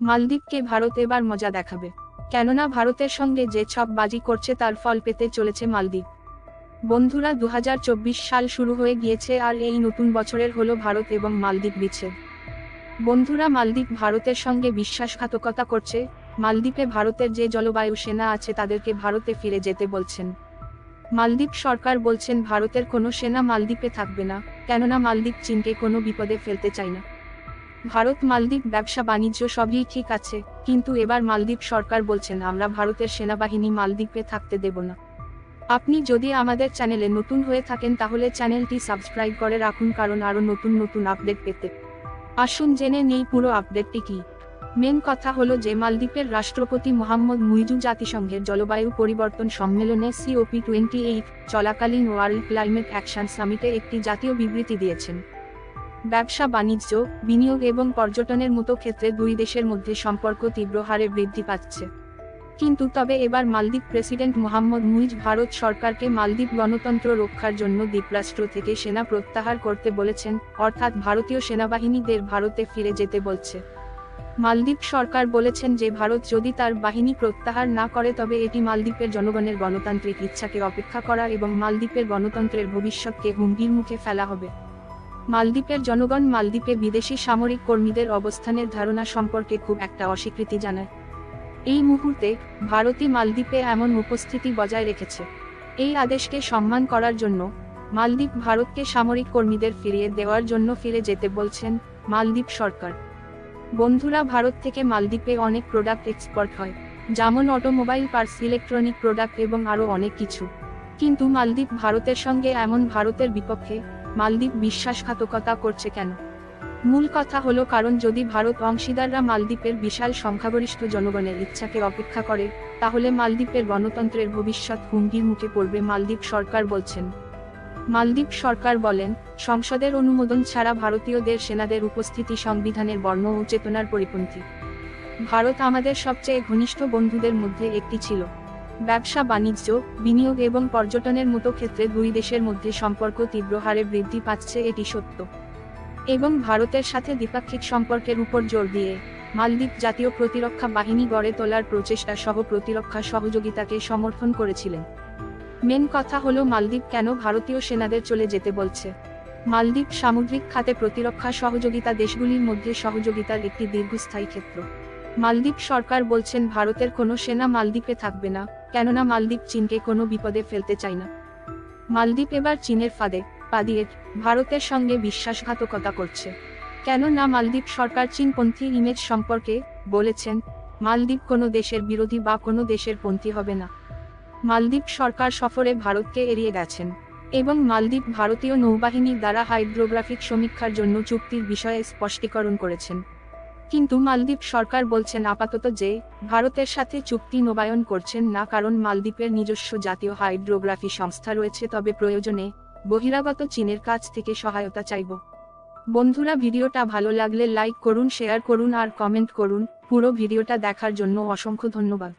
মালদ্বীপকে ভারত এবার মজা দেখাবে, কেননা ভারতের সঙ্গে যে ছকবাজি করছে তার ফল পেতে চলেছে মালদ্বীপ। বন্ধুরা, 2024 সাল শুরু হয়ে গিয়েছে আর এই নতুন বছরের হলো ভারত এবং মালদ্বীপ বিচ্ছেদ। বন্ধুরা, মালদ্বীপ ভারতের সঙ্গে বিশ্বাসঘাতকতা করছে। মালদ্বীপে ভারতের যে জলবায়ু সেনা আছে তাদেরকে ভারতে ফিরে যেতে বলছেন। মালদ্বীপ সরকার বলছেন ভারতের কোনো সেনা মালদ্বীপে থাকবে না, কেননা মালদ্বীপ চীনকে কোনো বিপদে ফেলতে চায় না। ভারত মালদ্বীপ ব্যবসা বাণিজ্য সবই ঠিক আছে, কিন্তু এবার মালদ্বীপ সরকার বলছেন আমরা ভারতের সেনাবাহিনী মালদ্বীপে থাকতে দেব না। আপনি যদি আমাদের চ্যানেলে নতুন হয়ে থাকেন তাহলে চ্যানেলটি সাবস্ক্রাইব করে রাখুন, কারণ আরও নতুন নতুন আপডেট পেতে। আসুন জেনে নেই পুরো আপডেটটি কি। মেন কথা হলো যে মালদ্বীপের রাষ্ট্রপতি মোহাম্মদ মুইজু জাতিসংঘের জলবায়ু পরিবর্তন সম্মেলনে COP28 চলাকালীন ওয়ার্ল্ড ক্লাইমেট অ্যাকশন সামিটে একটি জাতীয় বিবৃতি দিয়েছেন। ব্যবসা বাণিজ্য, বিনিয়োগ এবং পর্যটনের মতো ক্ষেত্রে দুই দেশের মধ্যে সম্পর্ক তীব্র হারে বৃদ্ধি পাচ্ছে। কিন্তু তবে এবার মালদ্বীপ প্রেসিডেন্ট মোহাম্মদ মুইজ ভারত সরকারকে মালদ্বীপ গণতন্ত্র রক্ষার জন্য দ্বীপরাষ্ট্র থেকে সেনা প্রত্যাহার করতে বলেছেন, অর্থাৎ ভারতীয় সেনাবাহিনীদের ভারতে ফিরে যেতে বলছে। মালদ্বীপ সরকার বলেছেন যে ভারত যদি তার বাহিনী প্রত্যাহার না করে তবে এটি মালদ্বীপের জনগণের গণতান্ত্রিক ইচ্ছাকে অপেক্ষা করা এবং মালদ্বীপের গণতন্ত্রের ভবিষ্যৎকে হুমকির মুখে ফেলা হবে। মালদ্বীপের জনগণ মালদ্বীপে বিদেশি সামরিক কর্মীদের অবস্থানের ধারণা সম্পর্কে খুব একটা অস্বীকৃতি জানায়। এই মুহূর্তে ভারতই মালদ্বীপে এমন উপস্থিতি বজায় রেখেছে। এই আদেশকে সম্মান করার জন্য মালদ্বীপ ভারতকে সামরিক কর্মীদের ফিরিয়ে দেওয়ার জন্য ফিরে যেতে বলছেন মালদ্বীপ সরকার। বন্ধুরা, ভারত থেকে মালদ্বীপে অনেক প্রোডাক্ট এক্সপোর্ট হয়, যেমন অটোমোবাইল পার্টস, ইলেকট্রনিক প্রোডাক্ট এবং আরও অনেক কিছু। কিন্তু মালদ্বীপ ভারতের সঙ্গে এমন ভারতের বিপক্ষে মালদ্বীপ বিশ্বাসঘাতকতা করছে কেন? মূল কথা হলো কারণ যদি ভারত অংশীদাররা মালদ্বীপের বিশাল সংখ্যাগরিষ্ঠ জনগণের ইচ্ছাকে অপেক্ষা করে, তাহলে মালদ্বীপের গণতন্ত্রের ভবিষ্যৎ হুমকির মুখে পড়বে, মালদ্বীপ সরকার বলছেন। মালদ্বীপ সরকার বলেন, সংসদের অনুমোদন ছাড়া ভারতীয়দের সেনাদের উপস্থিতি সংবিধানের বর্ণ ও চেতনার পরিপন্থী। ভারত আমাদের সবচেয়ে ঘনিষ্ঠ বন্ধুদের মধ্যে একটি ছিল। ব্যবসা বাণিজ্য, বিনিয়োগ এবং পর্যটনের মতো ক্ষেত্রে দুই দেশের মধ্যে সম্পর্ক তীব্র হারে বৃদ্ধি পাচ্ছে, এটি সত্য। এবং ভারতের সাথে দ্বিপাক্ষিক সম্পর্কের উপর জোর দিয়ে মালদ্বীপ জাতীয় প্রতিরক্ষা বাহিনী গড়ে তোলার প্রচেষ্টা সহ প্রতিরক্ষা সহযোগিতাকে সমর্থন করেছিলেন। মেন কথা হলো মালদ্বীপ কেন ভারতীয় সেনাদের চলে যেতে বলছে। মালদ্বীপ সামুদ্রিক খাতে প্রতিরক্ষা সহযোগিতা দেশগুলির মধ্যে সহযোগিতার একটি দীর্ঘস্থায়ী ক্ষেত্র। মালদ্বীপ সরকার বলছেন ভারতের কোনো সেনা মালদ্বীপে থাকবে না, কেননা মালদ্বীপ চীনকে কোনো বিপদে ফেলতে চায় না। মালদ্বীপ এবার চীনের ফাঁদে পা দিয়ে ভারতের সঙ্গে বিশ্বাসঘাতকতা করছে, কেননা মালদ্বীপ সরকার চীনপন্থী ইমেজ সম্পর্কে বলেছেন মালদ্বীপ কোনো দেশের বিরোধী বা কোনো দেশের পন্থী হবে না। মালদ্বীপ সরকার সফরে ভারতকে এড়িয়ে গেছেন এবং মালদ্বীপ ভারতীয় নৌবাহিনীর দ্বারা হাইড্রোগ্রাফিক সমীক্ষার জন্য চুক্তির বিষয়ে স্পষ্টীকরণ করেছেন। কিন্তু মালদ্বীপ সরকার বলছেন আপাতত যে ভারতের সাথে চুক্তি নবায়ন করছেন না, কারণ মালদ্বীপের নিজস্ব জাতীয় হাইড্রোগ্রাফি সংস্থা রয়েছে, তবে প্রয়োজনে বহিরাগত চীনের কাছ থেকে সহায়তা চাইব। বন্ধুরা, ভিডিওটা ভালো লাগলে লাইক করুন, শেয়ার করুন আর কমেন্ট করুন। পুরো ভিডিওটা দেখার জন্য অসংখ্য ধন্যবাদ।